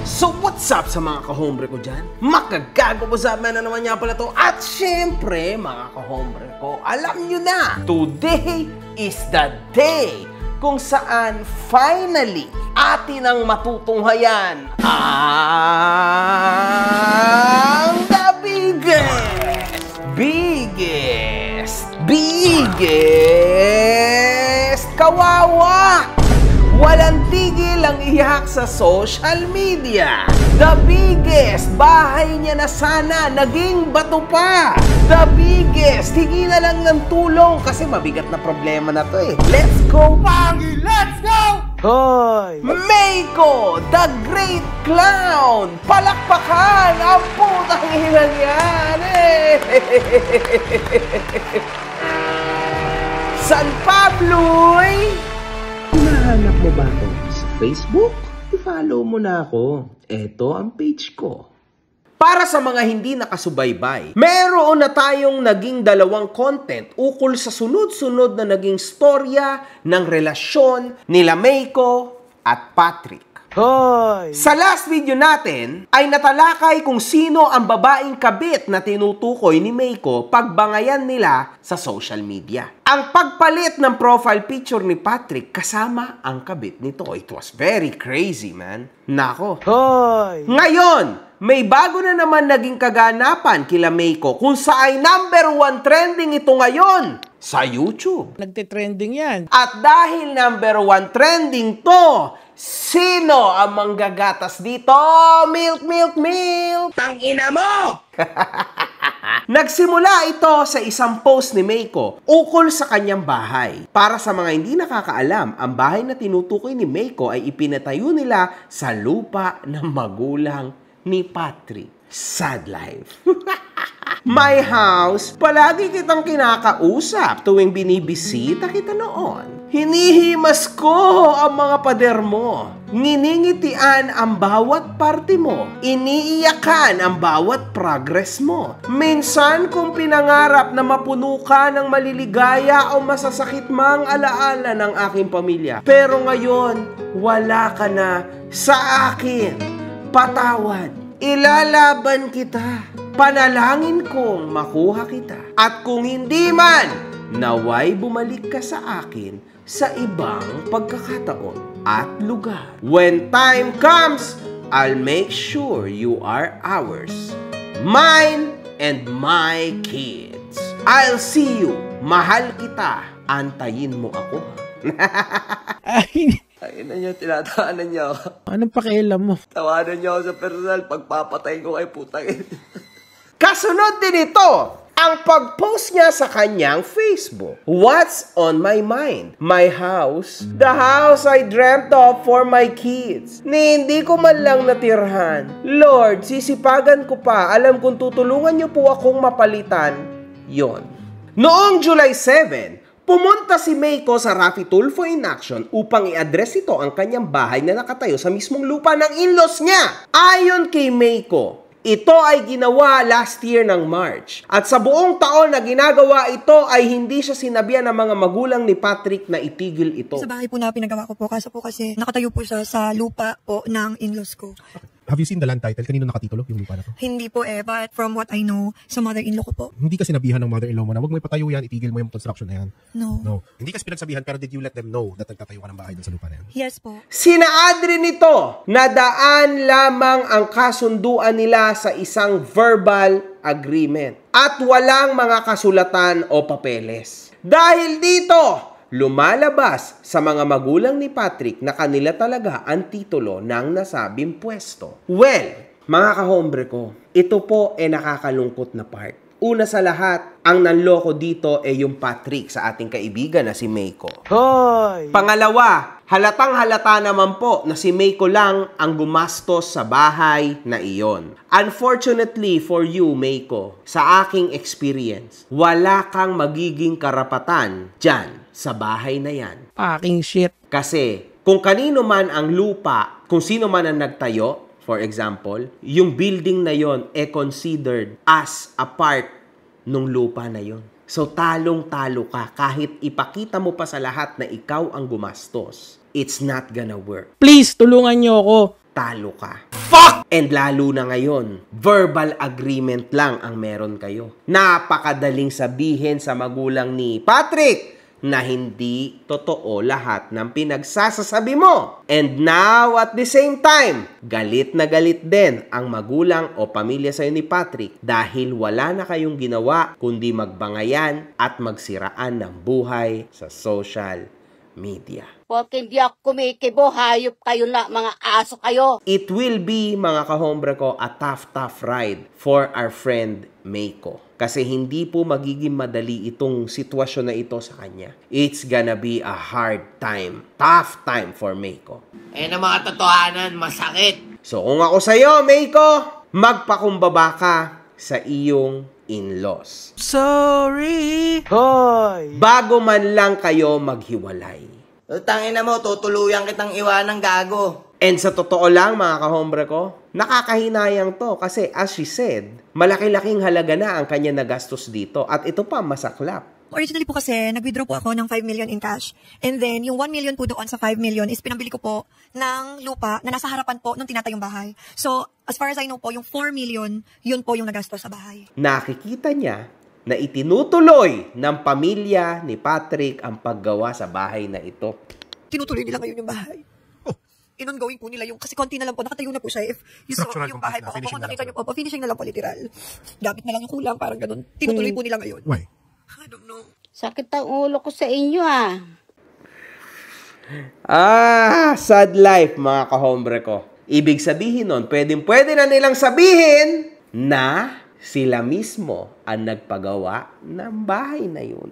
So what's up sa mga kahombre ko dyan? Makagago po sa amin na naman niya pala to. At syempre, mga kahombre ko, alam nyo na, today is the day kung saan finally atin ang matutunghayan ang the biggest kawawa! Walang tigil ang iyak sa social media. The biggest, bahay niya na sana, naging bato pa. The biggest, hingi na lang ng tulong kasi mabigat na problema na to eh. Let's go, Pangi! Let's go! Hoy! Meiko, the great clown! Palakpakan ang putang inang yan! San Pablo'y! Hinahanap mo ba ako sa Facebook? I-follow mo na ako. Ito ang page ko. Para sa mga hindi nakasubaybay, meron na tayong naging dalawang content ukol sa sunod-sunod na naging storya ng relasyon nila Meiko at Patrick. Hoy! Sa last video natin ay natalakay kung sino ang babaeng kabit na tinutukoy ni Meiko pagbangayan nila sa social media. Ang pagpalit ng profile picture ni Patrick kasama ang kabit nito. It was very crazy, man. Nako. Hoy! Ngayon, may bago na naman naging kaganapan kila Meiko kung saan #1 trending ito ngayon sa YouTube. Nagte-trending yan. At dahil #1 trending to, sino ang manggagatas dito? Milk, milk, milk! Tangina mo! Nagsimula ito sa isang post ni Meiko ukol sa kanyang bahay. Para sa mga hindi nakakaalam, ang bahay na tinutukoy ni Meiko ay ipinatayo nila sa lupa ng magulang ni Patrick. Sad life. My house, palagi kitang kinakausap tuwing binibisita kita noon. Hinihimas ko ang mga pader mo. Nginingitian ang bawat parte mo. Iniiyakan ang bawat progress mo. Minsan kung pinangarap na mapuno ka ng maliligaya o masasakit mang alaala ng aking pamilya. Pero ngayon, wala ka na sa akin. Patawad. Ilalaban kita. Panalangin kong makuha kita. At kung hindi man, naway bumalik ka sa akin sa ibang pagkakataon at lugar. When time comes, I'll make sure you are ours. Mine and my kids. I'll see you. Mahal kita. Antayin mo ako. Ay, Ayun na niyo, tinataanan niyo ako. anong pakialam mo? Tawanan niyo ako sa personal, pagpapatay ko kay putang. Kasunod din ito, ang pag-post niya sa kanyang Facebook. What's on my mind? My house? The house I dreamt of for my kids. Ni hindi ko man lang natirhan. Lord, sisipagan ko pa. Alam kong tutulungan niyo po akong mapalitan. Yon. Noong July 7, pumunta si Meiko sa Raffy Tulfo in Action upang i-address ito ang kanyang bahay na nakatayo sa mismong lupa ng in-laws niya. Ayon kay Meiko, ito ay ginawa last year ng March. At sa buong taon na ginagawa ito ay hindi siya sinabihan ng mga magulang ni Patrick na itigil ito. Sa bahay po na pinagawa ko po, kaso po kasi nakatayo po siya sa lupa po ng in-laws ko. Have you seen the land title? Kanino nakatitulo yung lupa na to? Hindi po but from what I know, sa mother-in-law ko po. Hindi ka sinabihan ng mother-in-law mo na wag mo ipatayo yan, itigil mo yung construction na yan. No. No. Hindi kasi pinagsabihan pero did you let them know that nagtatayo ka ng bahay dun sa lupa na yan? Yes po. Sinaad rin ito na daan lamang ang kasunduan nila sa isang verbal agreement at walang mga kasulatan o papeles. Dahil dito, lumalabas sa mga magulang ni Patrick na kanila talaga ang titulo ng nasabing pwesto. Well, mga kahombre ko, ito po ay nakakalungkot na part. Una sa lahat, ang nanloko dito ay yung Patrick sa ating kaibigan na si Meiko. Hoy! Pangalawa, halatang halata naman po na si Meiko lang ang gumastos sa bahay na iyon. Unfortunately for you, Meiko, sa aking experience, wala kang magiging karapatan dyan sa bahay na yan. Fucking shit. Kasi kung kanino man ang lupa, kung sino man ang nagtayo, for example, yung building na yon e considered as a part ng lupa na yon. So talong-talo ka kahit ipakita mo pa sa lahat na ikaw ang gumastos. It's not gonna work. Please, tulungan niyo ako. talo ka. Fuck! And lalo na ngayon, verbal agreement lang ang meron kayo. Napakadaling sabihin sa magulang ni Patrick na hindi totoo lahat ng pinagsasasabi mo. And now, at the same time, galit na galit din ang magulang o pamilya sa'yo ni Patrick dahil wala na kayong ginawa kundi magbangayan at magsiraan ng buhay sa social media. Porque hindi ako kumikibo, hayop kayo na, mga aso kayo. It will be, mga kahombre ko, a tough ride for our friend Meiko. Kasi hindi po magiging madali itong sitwasyon na ito sa kanya. It's gonna be a hard time, tough time for Meiko. Eh na mga totohanan, masakit. So kung ako sa'yo, Meiko, magpakumbaba ka sa iyong in-laws. Sorry! Hoy! Bago man lang kayo maghiwalay. Tangina mo, tutuluyan kitang iwanang gago. And sa totoo lang, mga kahombre ko, nakakahinayang to kasi as she said, malaki-laking halaga na ang kanya nagastos dito at ito pa masaklap. Originally po kasi, nag-withdraw po ako ng 5 million in cash. And then, yung 1 million po doon sa 5 million is pinambili ko po ng lupa na nasa harapan po ng tinatayong bahay. So, as far as I know po, yung 4 million, yun po yung nagastos sa bahay. Nakikita niya na itinutuloy ng pamilya ni Patrick ang paggawa sa bahay na ito. Tinutuloy nila ngayon yung bahay. In-ongoing po nila yung, kasi konti na lang po, nakatayo na po siya. If you saw Structural yung bahay po, complete na, kung finishing nakita niyo po, finishing na lang po literal. Gamit na lang yung kulang, parang ganun. Tinutuloy po nila ngayon. Why? I don't know. Sakit ang ulo ko sa inyo, ah. Sad life, mga kahombre ko. Ibig sabihin nun, pwede na nilang sabihin na sila mismo ang nagpagawa ng bahay na yun.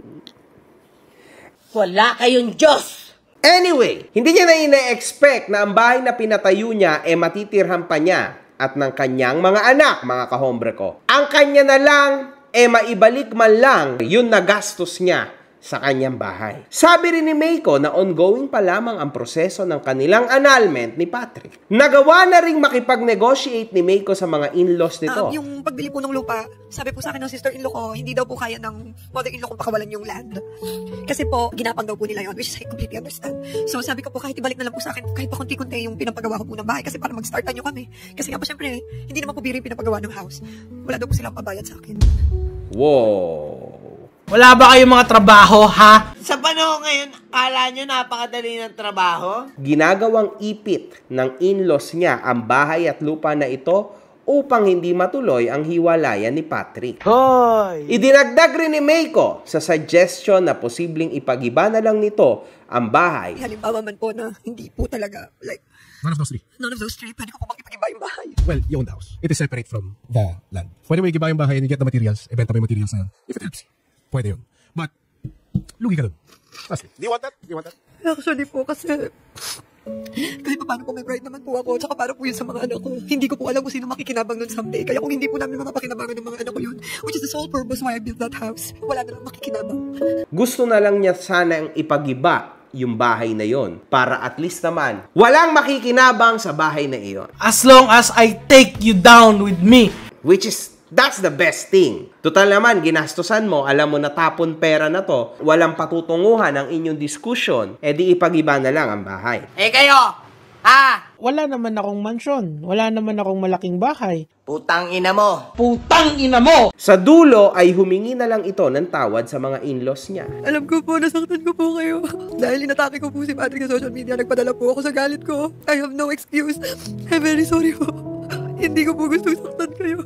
Wala kayong Diyos! Anyway, hindi niya na ina-expect na ang bahay na pinatayo niya matitirhan pa niya at ng kanyang mga anak, mga kahombre ko. Ang kanya na lang maibalik man lang yung nagastos niya sa kanyang bahay. Sabi rin ni Meiko na ongoing pa lamang ang proseso ng kanilang annulment ni Patrick. Nagawa na ring makipag-negotiate ni Meiko sa mga in-laws nito. Yung pagbili po ng lupa, sabi po sa akin ng sister-in-law ko, hindi daw po kaya ng mother-in-law kung pakawalan yung land. Kasi po, ginapang daw po nila yun, which is I completely understand. So sabi ko po, kahit ibalik na lang po sa akin, kahit pa konti-konti yung pinapagawa ko po ng bahay, kasi para mag-startan nyo kami. Kasi nga po, syempre, hindi naman po biro yung pinapagawa ng house. Wala daw po silang pabayad sa akin. Wow! Wala ba kayong mga trabaho, ha? Sa panahon ngayon, akala nyo napakadali ng trabaho? Ginagawang ipit ng in-laws niya ang bahay at lupa na ito upang hindi matuloy ang hiwalayan ni Patrick. Hoy! Idinagdag rin ni Meiko sa suggestion na posibleng ipag-iba na lang nito ang bahay. Halimbawa man po na hindi po talaga, like, None of those three. none of those three, pwede ko po makipag-iba yung bahay. Well, you own the house. It is separate from the land. Pwede mo igiba yung bahay and you get the materials, ibenta mo yung materials na yun. If it helps, pwede yun. But, lugi ka dun. Lastly, do you want that? Do you want that? Actually po, kasi kahit pa paano po may pride naman po ako, tsaka para po yun sa mga anak ko. Hindi ko po alam kung sino makikinabang nun someday. Kaya kung hindi po namin mapakinabangan ng mga anak ko yun, which is the sole purpose why I built that house, wala na lang makikinabang. Gusto na lang niya sana ang ipagiba yung bahay na yon para at least naman walang makikinabang sa bahay na iyon. As long as I take you down with me. Which is, that's the best thing. Total naman, ginastosan mo, alam mo natapon pera na to, walang patutunguhan ang inyong diskusyon, di ipagiba na lang ang bahay. Eh kayo! Ha? Wala naman akong mansyon. Wala naman akong malaking bahay. Putang ina mo! Putang ina mo! Sa dulo ay humingi na lang ito ng tawad sa mga in-laws niya. Alam ko po, nasaktan ko po kayo. Dahil inatake ko po si Patrick sa social media, nagpadala po ako sa galit ko. I have no excuse. I'm very sorry po. Hindi ko po gusto saktan kayo.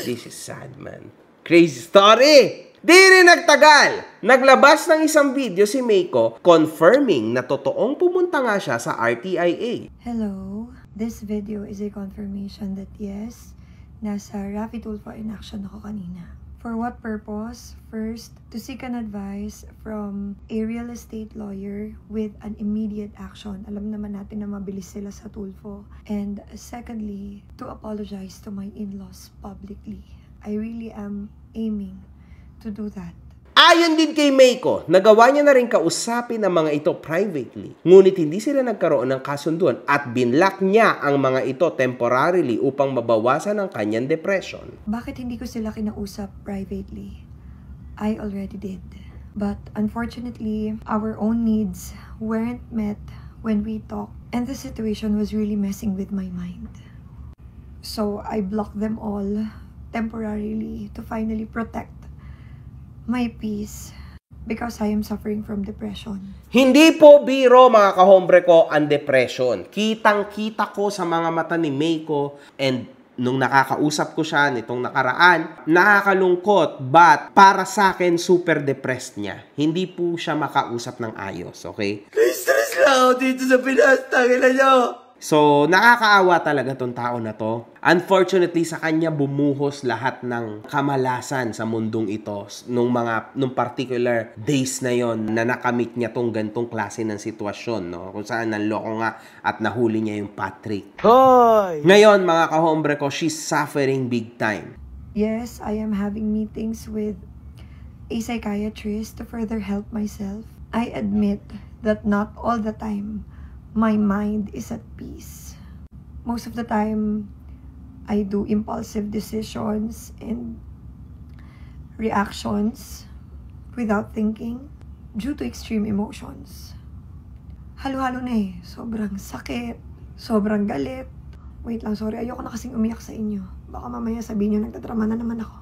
This is sad, man. Crazy story! Di rin nagtagal. Naglabas ng isang video si Meiko confirming na totoong pumunta nga siya sa RTIA. Hello, this video is a confirmation that yes, nasa Raffy Tulfo in action ako kanina. For what purpose? First, to seek an advice from a real estate lawyer with an immediate action. Alam naman natin na mabilis sila sa Tulfo. And secondly, to apologize to my in-laws publicly. I really am aiming to do that. Ayon din kay Meiko, nagawa niya na rin kausapin ang mga ito privately. Ngunit hindi sila nagkaroon ng kasunduan at binlock niya ang mga ito temporarily upang mabawasan ang kanyang depression. Bakit hindi ko sila kinausap privately? I already did. But unfortunately, our own needs weren't met when we talked, and the situation was really messing with my mind. So I blocked them all temporarily to finally protect my peace because I am suffering from depression. Hindi po biro mga kahombre ko ang depression. Kitang-kita ko sa mga mata ni Meiko, and nung nakakausap ko siya nitong nakaraan, nakakalungkot, but para sa akin super depressed niya. Hindi po siya makausap ng ayos, okay? Stress lang ako dito sa Pinas. Tangina nyo. So, nakakaawa talaga tong tao na to. Unfortunately, sa kanya bumuhos lahat ng kamalasan sa mundong ito nung particular days na yon na nakamit niya tong gantong klase ng sitwasyon, no? Kung saan nanloko nga at nahuli niya yung Patrick. Hoy! Ngayon, mga kahombre ko, she's suffering big time. Yes, I am having meetings with a psychiatrist to further help myself. I admit that not all the time my mind is at peace. Most of the time, I do impulsive decisions and reactions without thinking due to extreme emotions. Halo-halo na eh. Sobrang sakit, sobrang galit. Wait lang, sorry. Ayoko na kasing umiyak sa inyo. Baka mamaya sabihin nyo, nagtadrama na naman ako.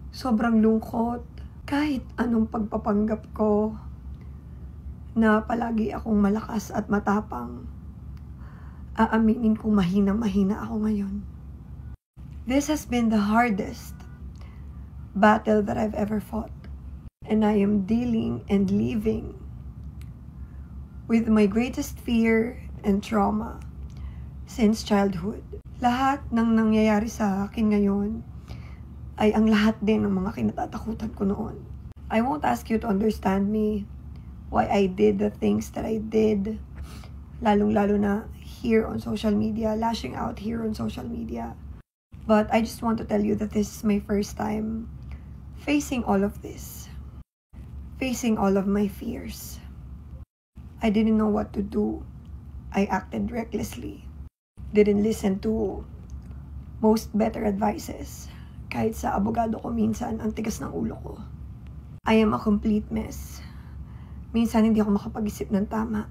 Sobrang lungkot. Kahit anong pagpapanggap ko na palagi akong malakas at matapang, aaminin kong mahina-mahina ako ngayon. This has been the hardest battle that I've ever fought. And I am dealing and living with my greatest fear and trauma since childhood. Lahat ng nangyayari sa akin ngayon ay ang lahat din ng mga kinatatakutan ko noon. I won't ask you to understand me why I did the things that I did, lalong-lalo na here on social media, lashing out here on social media. But I just want to tell you that this is my first time facing all of this, facing all of my fears. I didn't know what to do. I acted recklessly, didn't listen to most better advices. Kahit sa abogado ko minsan, ang tigas ng ulo ko. I am a complete mess. Minsan hindi ako makapag-isip ng tama.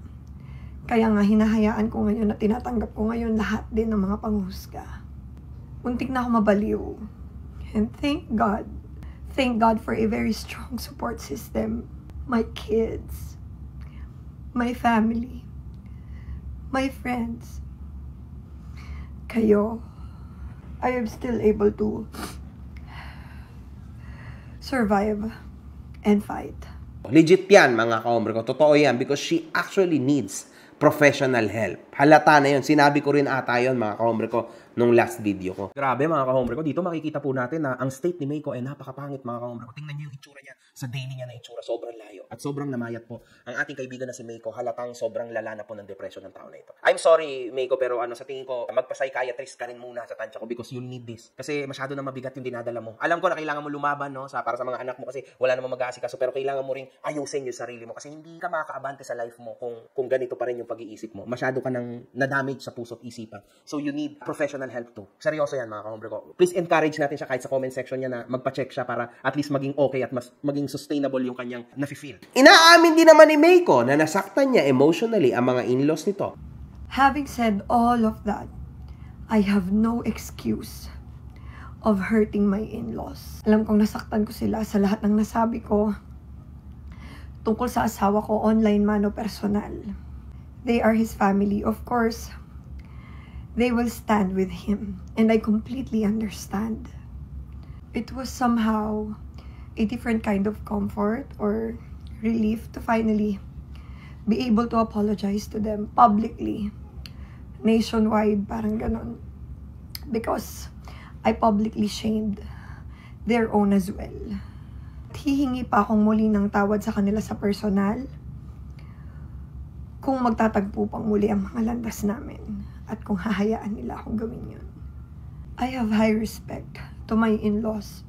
Kaya nga hinahayaan ko ngayon at tinatanggap ko ngayon lahat din ng mga panghusga. Muntik na ako mabaliw. And thank God for a very strong support system. My kids, my family, my friends. Kayo, I am still able to survive and fight. Legit yan, mga kahombre ko. Totoo yan because she actually needs professional help. Halata na yun. Sinabi ko rin ata yun, mga kahombre ko, nung last video ko. Grabe, mga kahombre ko. Dito makikita po natin na ang state ni Meiko ay napakapangit, mga kahombre ko. Tingnan niyo yung itsura niya. Sa daily niya na itsura, sobrang layo. At sobrang namayat po. Ang ating kaibigan na si Meiko, halatang sobrang lala na po ng depression ng tao na ito. I'm sorry, Meiko, pero sa tingin ko, magpa-psychiatrist ka rin muna sa tansya ko because you'll need this. Kasi masyado na mabigat yung dinadala mo. Alam ko na kailangan mo lumaban, no, para sa mga anak mo kasi wala namang mag-aasikaso, pero kailangan mo ring ayusin yung sarili mo kasi hindi ka makakaabante sa life mo kung ganito pa rin yung pag-iisip mo. Masyado ka nang na-damage sa puso't isipan. So you need professional help too. Seryoso yan, mga kahombre ko. Please encourage natin siya kahit sa comment section niya na magpa-check siya para at least maging okay at maging sustainable yung kanyang nafe-feel. Inaamin din naman ni Meiko na nasaktan niya emotionally ang mga in-laws nito. Having said all of that, I have no excuse of hurting my in-laws. Alam kong nasaktan ko sila sa lahat ng nasabi ko tungkol sa asawa ko, online man o personal. They are his family. Of course, they will stand with him. And I completely understand. It was somehow a different kind of comfort or relief to finally be able to apologize to them publicly, nationwide, parang ganon. Because I publicly shamed their own as well. Hihingi pa akong muli ng tawad sa kanila sa personal kung magtatagpo pang muli ang mga landas namin at kung hahayaan nila akong gawin yun. I have high respect to my in-laws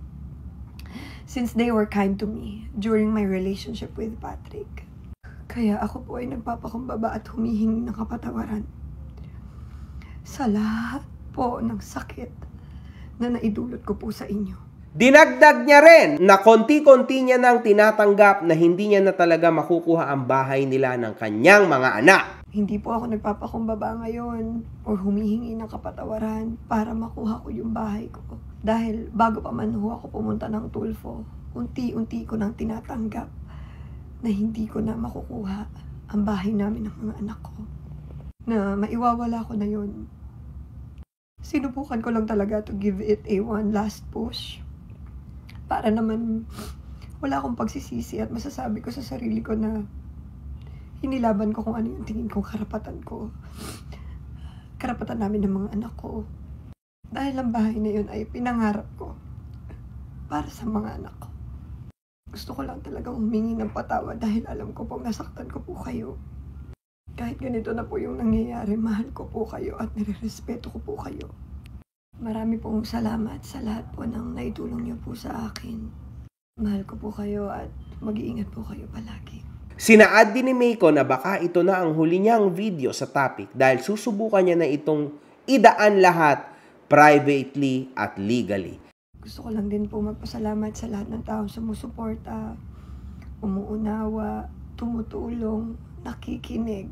since they were kind to me during my relationship with Patrick. Kaya ako po ay nagpapakumbaba at humihingi ng kapatawaran sa lahat po ng sakit na naidulot ko po sa inyo. Dinagdag niya rin na konti-konti niya nang tinatanggap na hindi niya na talaga makukuha ang bahay nila ng kanyang mga anak. Hindi po ako nagpapakumbaba ngayon or humihingi ng kapatawaran para makuha ko yung bahay ko. Dahil bago pa man ho ako pumunta ng Tulfo, unti-unti ko nang tinatanggap na hindi ko na makukuha ang bahay namin ng mga anak ko. Na maiwawala ko na yun. Sinubukan ko lang talaga to give it a one last push. Para naman wala akong pagsisisi at masasabi ko sa sarili ko na inilaban ko kung ano yung tingin kong karapatan ko. Karapatan namin ng mga anak ko. Dahil ang bahay na yun ay pinangarap ko para sa mga anak ko. Gusto ko lang talagang humingi ng patawad dahil alam ko pong nasaktan ko po kayo. Kahit ganito na po yung nangyayari, mahal ko po kayo at nirerespeto ko po kayo. Marami pong salamat sa lahat po ng naitulong niyo po sa akin. Mahal ko po kayo at mag-iingat po kayo palagi. Sinaad din ni Meiko na baka ito na ang huli niyang video sa topic dahil susubukan niya na itong idaan lahat privately at legally. Gusto ko lang din po magpasalamat sa lahat ng taong sumusuporta, umuunawa, tumutulong, nakikinig,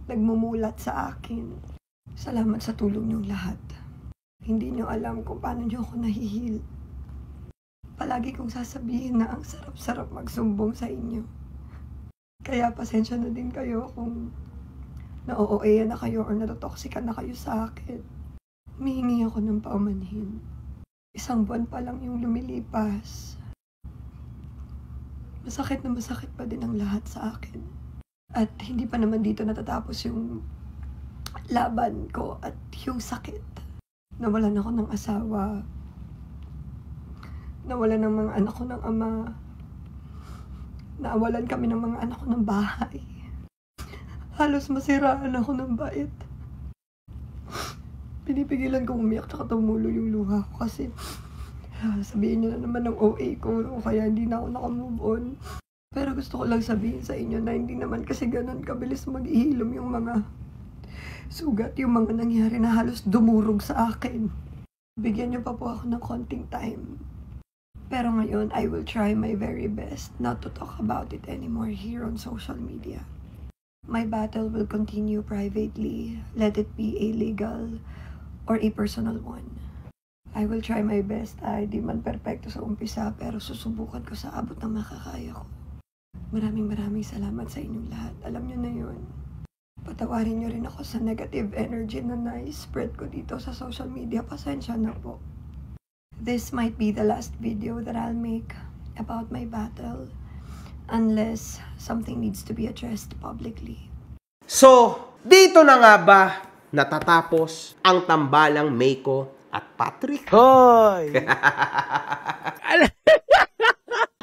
nagmumulat sa akin. Salamat sa tulong niyong lahat. Hindi niyo alam kung paano niyo ako nahihil. Palagi kong sasabihin na ang sarap-sarap magsumbong sa inyo. Kaya pasensya na din kayo kung na-OA na kayo or natotoxican na kayo sa akin. Humihingi ako ng paumanhin. 1 buwan pa lang yung lumilipas. Masakit na masakit pa din ang lahat sa akin. At hindi pa naman dito natatapos yung laban ko at yung sakit. Nawalan ako ng asawa. Nawalan ng mga anak ko ng ama. Naawalan kami ng mga anak ko ng bahay. Halos masiraan ako ng bait. Pinipigilan ko umiyak tsaka tumulo yung luha ko kasi sabihin nila naman ng OA ko o kaya hindi na ako nakamove on. Pero gusto ko lang sabihin sa inyo na hindi naman kasi ganun kabilis maghihilom yung mga sugat, yung mga nangyari na halos dumurog sa akin. Bigyan niyo pa po ako ng konting time. Pero ngayon, I will try my very best not to talk about it anymore here on social media. My battle will continue privately, let it be a legal or a personal one. I will try my best. Di man perfecto sa umpisa, pero susubukan ko sa abot ng makakaya ko. Maraming salamat sa inyong lahat. Alam niyo na yun. Patawarin niyo rin ako sa negative energy na na-spread ko dito sa social media. Pasensya na po. This might be the last video that I'll make about my battle unless something needs to be addressed publicly. So, dito na nga ba natatapos ang tambalang Meiko at Patrick? Hoy!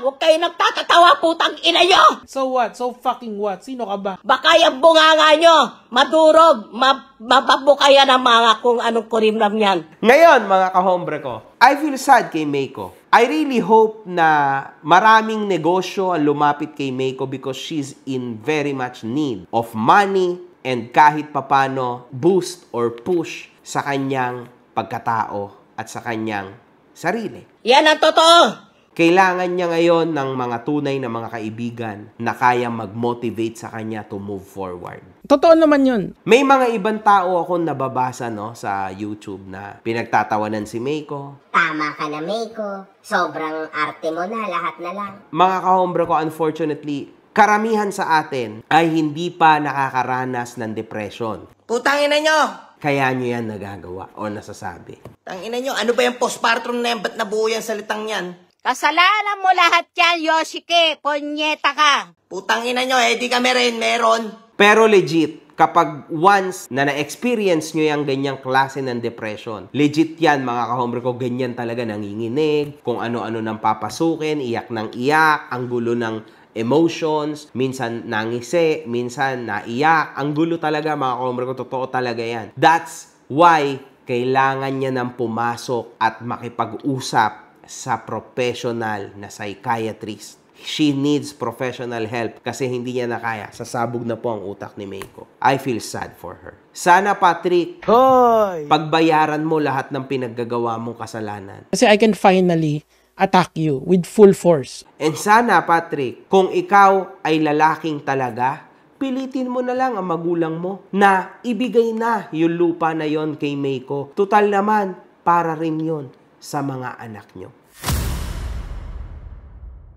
Huwag kayo nagtatatawa, putang ina nyo! So what? So fucking what? Sino ka ba? Baka yung bunganga nyo, madurog, mapabukaya ng mga kung anong kurimlam yan. Ngayon, mga kahombre ko, I feel sad kay Meiko. I really hope na maraming negosyo ang lumapit kay Meiko because she's in very much need of money and kahit papano boost or push sa kanyang pagkatao at sa kanyang sarili. Yan ang totoo! Kailangan niya ngayon ng mga tunay na mga kaibigan na kaya mag-motivate sa kanya to move forward. Totoo naman yun. May mga ibang tao akong nababasa sa YouTube na pinagtatawanan si Meiko. Tama ka na, Meiko. Sobrang arte mo na, lahat na lang. Mga kahombre ko, unfortunately, karamihan sa atin ay hindi pa nakakaranas ng depression. Putang ina nyo! Kaya nyo yan nagagawa o nasasabi. Tangina nyo, ano ba yung postpartum na yan? Ba't nabuo yan salitang yan? Kasalanan mo lahat yan, Yoshike. Ponyeta ka. Putang ina nyo, di kami rin, meron. Pero legit, kapag once na na-experience nyo yung ganyang klase ng depression, legit yan mga kahombre ko, ganyan talaga nanginginig, kung ano-ano nang papasukin, iyak ng iyak, ang gulo ng emotions, minsan nangisi, minsan naiyak, ang gulo talaga mga kahombre ko, totoo talaga yan. That's why kailangan niya nang pumasok at makipag-usap sa professional na psychiatrist. She needs professional help kasi hindi niya na kaya. Sasabog na po ang utak ni Meiko. I feel sad for her. Sana, Patrick, Hoy! pagbayaran mo lahat ng pinaggagawa mong kasalanan. Kasi I can finally attack you with full force. And sana, Patrick, kung ikaw ay lalaking talaga, pilitin mo na lang ang magulang mo na ibigay na yung lupa na yon kay Meiko. Tutal naman, para rin yon sa mga anak nyo.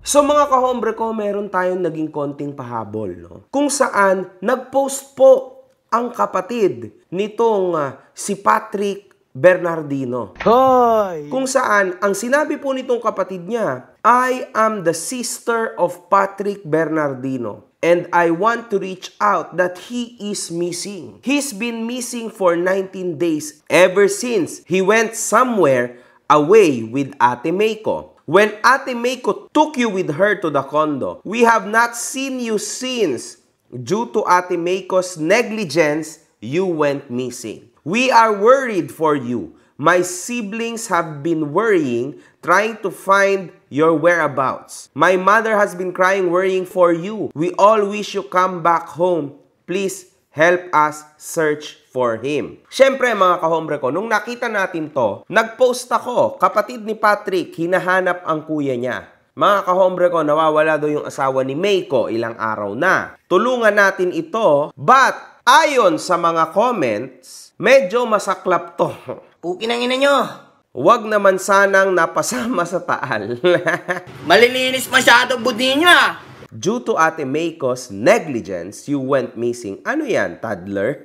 So mga kahombre ko, meron tayong naging konting pahabol, no? Kung saan nag-post po ang kapatid nitong si Patrick Bernardino. Hoy! Kung saan, ang sinabi po nitong kapatid niya, I am the sister of Patrick Bernardino and I want to reach out that he is missing. He's been missing for 19 days ever since he went somewhere away with Ate Meiko. When Ate Meiko took you with her to the condo, we have not seen you since. Due to Ate Meiko's negligence, you went missing. We are worried for you. My siblings have been worrying, trying to find your whereabouts. My mother has been crying, worrying for you. We all wish you come back home. Please help us search for him. Siyempre mga kahombre ko, nung nakita natin to, nag-post ako, kapatid ni Patrick, hinahanap ang kuya niya. Mga kahombre ko, nawawala daw yung asawa ni Meiko ilang araw na. Tulungan natin ito, but ayon sa mga comments, medyo masaklap to. Pukin ang ina nyo. Huwag naman sanang napasama sa taal. Malilinis masyado budi nyo ah. Due to Ate Meiko's negligence, you went missing. Ano yan, toddler?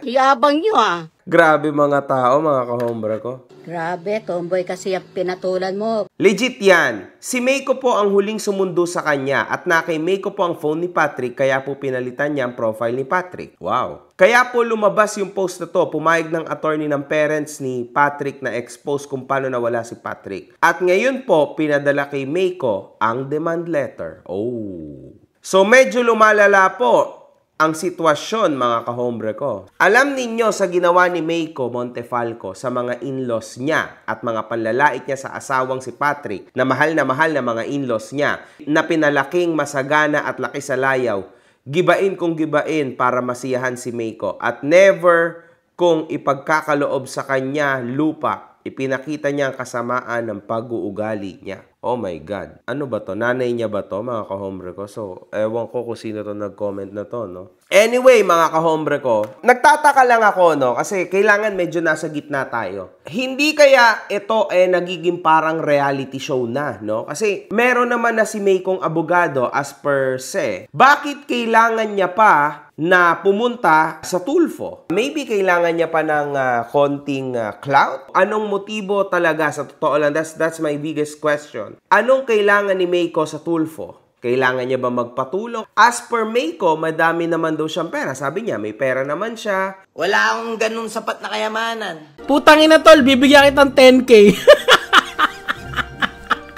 Yabang nyo ah. Grabe mga tao, mga kahombre ko. Grabe, tomboy kasi yung pinatulan mo. Legit yan. Si Meiko po ang huling sumundo sa kanya at na kay Meiko po ang phone ni Patrick kaya po pinalitan niya ang profile ni Patrick. Wow. Kaya po lumabas yung post na to, pumayag ng attorney ng parents ni Patrick na expose kung paano nawala si Patrick. At ngayon po, pinadala kay Meiko ang demand letter. Oh. So medyo lumalala po ang sitwasyon mga kahombre ko. Alam ninyo sa ginawa ni Meiko Montefalco sa mga in-laws niya at mga panlalait niya sa asawang si Patrick na mahal na mga in-laws niya na pinalaking masagana at laki sa layaw, gibain kung gibain para masiyahan si Meiko at never kung ipagkakaloob sa kanya lupa, ipinakita niya ang kasamaan ng pag-uugali niya. Oh my God. Ano ba to? Nanay niya ba to, mga kahombre ko? So, ewan ko kung sino to nag-comment na to, no? Anyway, mga kahombre ko, nagtataka lang ako, no? Kasi kailangan medyo nasa gitna tayo. Hindi kaya ito nagiging parang reality show na, no? Kasi meron naman na si Meikong abogado as per se. Bakit kailangan niya pa na pumunta sa Tulfo? Maybe kailangan niya pa ng konting clout? Anong motibo talaga sa totoo lang? That's my biggest question. Anong kailangan ni Meiko sa Tulfo? Kailangan niya ba magpatulong? As per Meiko, madami naman daw siyang pera. Sabi niya, may pera naman siya. Wala akong ganun sapat na kayamanan. Putang ina tol, bibigyan kitang 10K.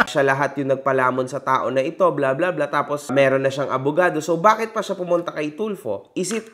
Siya lahat yung nagpalamon sa tao na ito, bla bla bla. Tapos meron na siyang abogado. So bakit pa siya pumunta kay Tulfo? Is it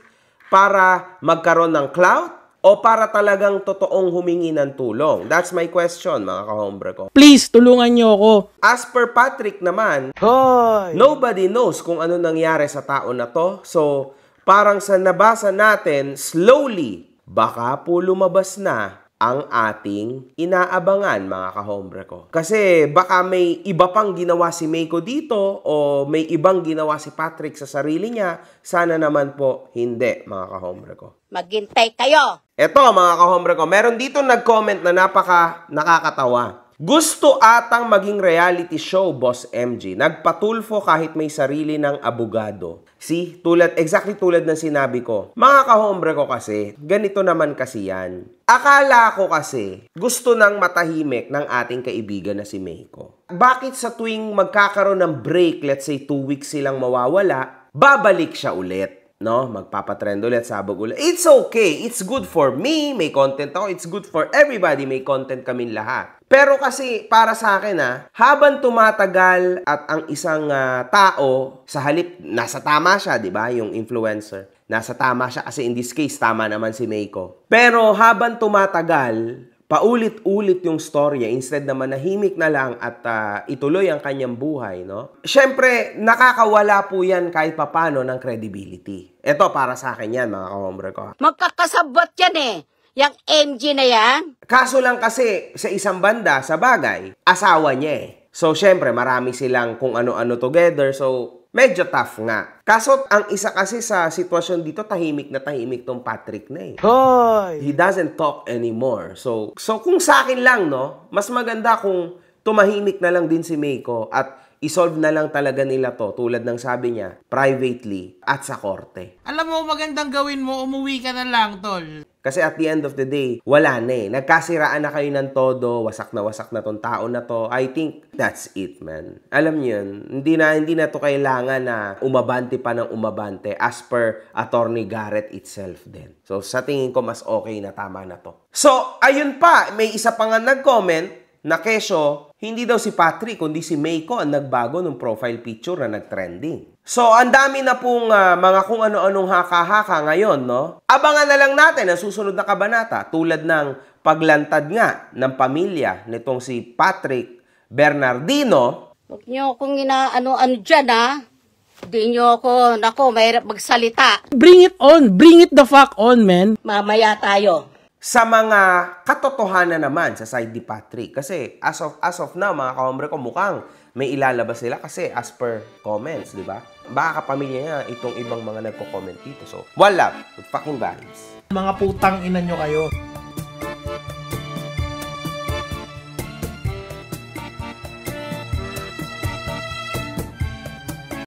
para magkaroon ng clout? O para talagang totoong humingi ng tulong? That's my question, mga kahombre ko. Please, tulungan niyo ako. As per Patrick naman, Hoy! nobody knows kung ano nangyari sa tao na to. So, parang sa nabasa natin, slowly, baka po lumabas na ang ating inaabangan, mga kahombre ko. Kasi baka may iba pang ginawa si Meiko dito o may ibang ginawa si Patrick sa sarili niya. Sana naman po hindi, mga kahombre ko. Maghintay kayo. Eto mga kahombre ko, meron dito nag-comment na napaka nakakatawa. Gusto atang maging reality show, Boss MG. Nagpatulfo kahit may sarili ng abogado. See? Exactly tulad ng sinabi ko. Mga kahombre ko kasi, ganito naman kasi yan. Akala ko kasi, gusto nang matahimik ng ating kaibigan na si Meiko. Bakit sa tuwing magkakaroon ng break, let's say 2 weeks silang mawawala, babalik siya ulit? No, magpapatrend ulit, sabog ulit. It's okay. It's good for me. May content ako. It's good for everybody. May content kaming lahat. Pero kasi, para sa akin habang tumatagal at ang isang tao, sa halip, nasa tama siya, di ba? Yung influencer. Nasa tama siya kasi in this case, tama naman si Meiko. Pero habang tumatagal, paulit-ulit yung storya instead na manahimik na lang at ituloy ang kanyang buhay, no? Siyempre, nakakawala po yan kahit papano ng credibility. Ito, para sa akin yan, mga kahombre ko. Magkakasabot yan eh. Yung MG na yan. Kaso lang kasi, sa isang banda, sa bagay, asawa niya eh. So, siyempre, marami silang kung ano-ano together. So, medyo tough nga. Kaso ang isa kasi sa sitwasyon dito, tahimik na tahimik tong Patrick na eh. Hoy! He doesn't talk anymore. So kung sa akin lang, no, mas maganda kung tumahimik na lang din si Meiko at isolve na lang talaga nila to, tulad ng sabi niya, privately at sa korte. Alam mo, magandang gawin mo, umuwi ka na lang, tol. Kasi at the end of the day, wala na eh. Nagkasiraan na kayo ng todo, wasak na tong tao na to. I think that's it, man. Alam niyo yun, hindi na to kailangan na umabante pa ng umabante as per Attorney Garrett itself din. So sa tingin ko, mas okay na, tama na to. So, ayun pa, may isa pa nga nag-comment na kesyo, hindi daw si Patrick, kundi si Meiko ang nagbago ng profile picture na nag-trending. So, ang dami na pong mga kung ano-anong haka-haka ngayon, no? Abangan na lang natin ang susunod na kabanata, tulad ng paglantad nga ng pamilya nitong si Patrick Bernardino. Huwag niyo akong inaano-ano dyan, ha? Hindi niyo ako, mahirap magsalita. Bring it on! Bring it the fuck on, man! Mamaya tayo. Sa mga katotohanan naman sa side ni Patrick. Kasi as of now, mga kahombre ko, mukhang may ilalabas sila kasi as per comments, di ba? Baka kapamilya niya itong ibang mga nagko-comment dito. So, one love, with fucking vibes. Mga putang ina nyo kayo.